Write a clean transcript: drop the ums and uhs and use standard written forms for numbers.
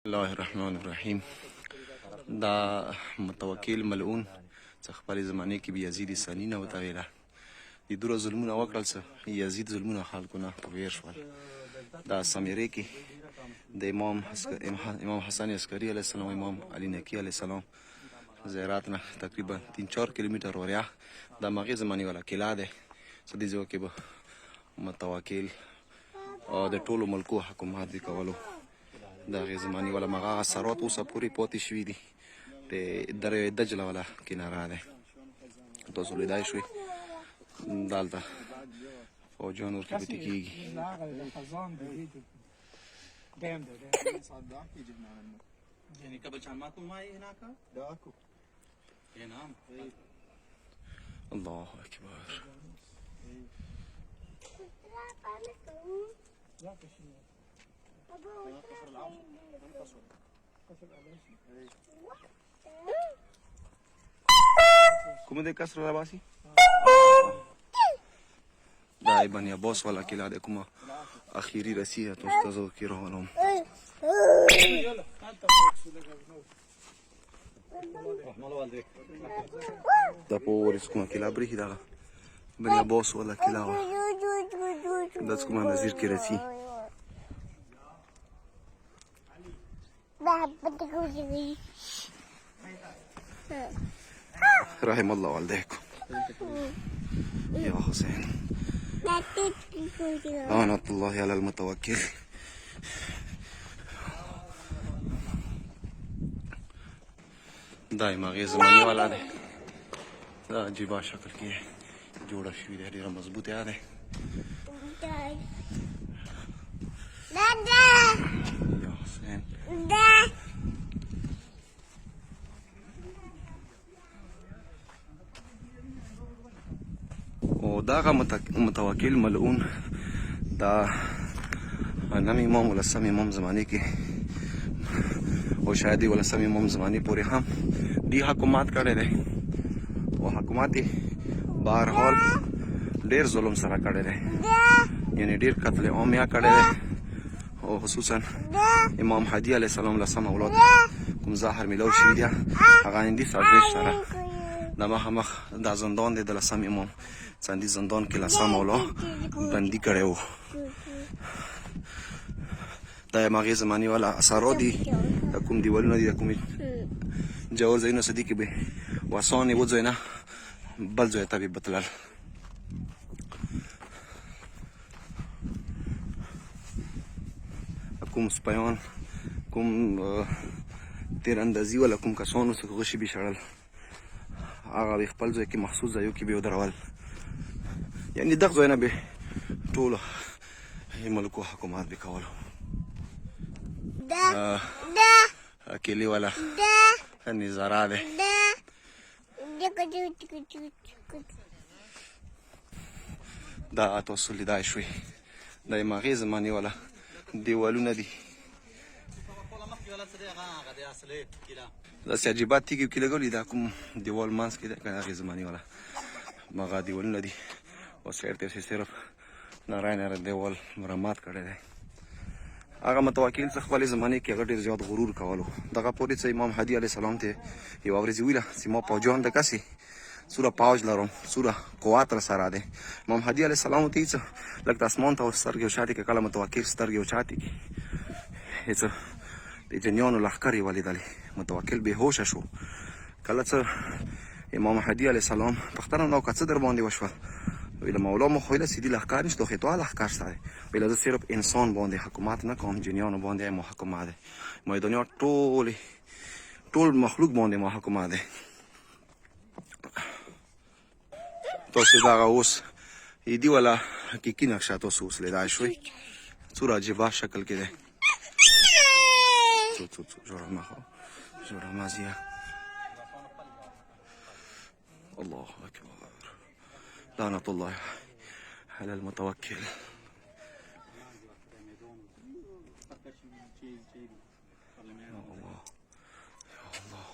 الله الرحمن الرحیم. دا متوکل ملعون څه خپلې زمانې کې بيزید ثاني نه ورته ویله. د دوره ظلمونه وکړل څه یزید ظلمونه خلکو نه په ویر شول. دا سمیرې کې د امام حسن عسکري علیه السلام، امام علي نقي علیه السلام زیارات نه تقریبا 3-4 کیلومتر وریا د مغې زمانې والا کلا دی. څه دې ځای کې به متوکل او د ټولو ملکو حکومت دې کولو. د هغې زمانې والا مغه اثرات اوسه پورې پاتې شوي دي. د دریای دجله والا کناره دی. تاسو لیدای شوئ دلته فوجیان ورکې کېږي. يعني قبل كان ماكو ماي هناك؟ لا اكو. اي نعم. الله اكبر. کوم دې کسر را باسي؟ دا ابن عباس والا کلا ده کومه اخیری رسیه تاسو کې روانم. دا پورس کومه کلا بری دا ابن عباس والا کلا دا کومه نظیر کې رسی. رحم الله والديكم يا حسين. لعنة الله على المتوكل. دائما غیر زمانی والا ده. دا عجیبه شکل کې جوړه شوې ده، ډېره مضبوطه ده. یا حسین او داغه متوکل ملعون دا نم امام ولسم امام زمانه کې او شاید ولسم امام زمانه پورې هم دی حکومت کړی دی او حکومت بهر حال ډېر ظلم سره کړی دی، یعنی ډېر قتل عام یا کړی دی. او خصوصا امام هدي علیه السلام لسم اولاد کوم زهر میلاو شوي دي هغه هندي سازش سره د مخامخ دا زندان دی د لسم امام څندي زندان کې لسم اولا بندي کړی و. دا مغې زمانې والا اثرات دي. د کوم دیوالونه دي د کومې جوړ ځایونه څه دي کې به وسان یو ځای نه بل ځای ته به بتلل. کوم سپیان کوم تیراندازي والا کوم کسانو څخه غشي به شړل هغه به خپل ځای کې مخصوص ځایو کې به ودرول. یعنی دغه ځایونه به ټولو ملکو حکومت به کولو. اکیلی والا نظاره ده. دا تاسو لیدای شوئ د مغې زمانې والا دیوالونه دي. داسې عجیبات تیږې کې لګولي دا کوم دیوال منځ کې دی که د هغې زمانې والا مغه دیوالونه دي. او سایډ ته صرف نارای دیوال مرمت کړی دی. هغه متوکل څه خپلې زمانې کې هغه ډېر زیات غرور کولو. دغه پورې څه امام هدي علیه السلام ته یوه ورځ ویله چې ما پوجیان د کسې څومره پوج لرم، څومره قوت را سره دی. امام هدي علیه السلام ته یې څه لږ د اسمان ته سترګې اوچاتې کړې. کله متوکل سترګې اوچاتې کړي یې څه د جنیانو لښکر یې ولیدلې. متوکل بېهوشه شو. کله څه امام هدي علیه السلام پوښتنه ونه وکړه څه در باندې وشوه. ویله مولا مو خو ویله سیدي لښکر نشته خو تو لښکر شته دی. ویله زه صرف انسان باندې حکومت نه کوم، جنیانو باندې ما حکومت دی. ما د دنیا ټول مخلوق باندې ما حکومت دی. تاسو دغه اوس ایدي والا حقیقي نقشه تاسو اوس لیدای شوئ څومره عجیبه شکل کې دی. جوړه مخه جوړه مازیه. الله اکبر. لعنة الله على المتوكل. يا الله يا الله.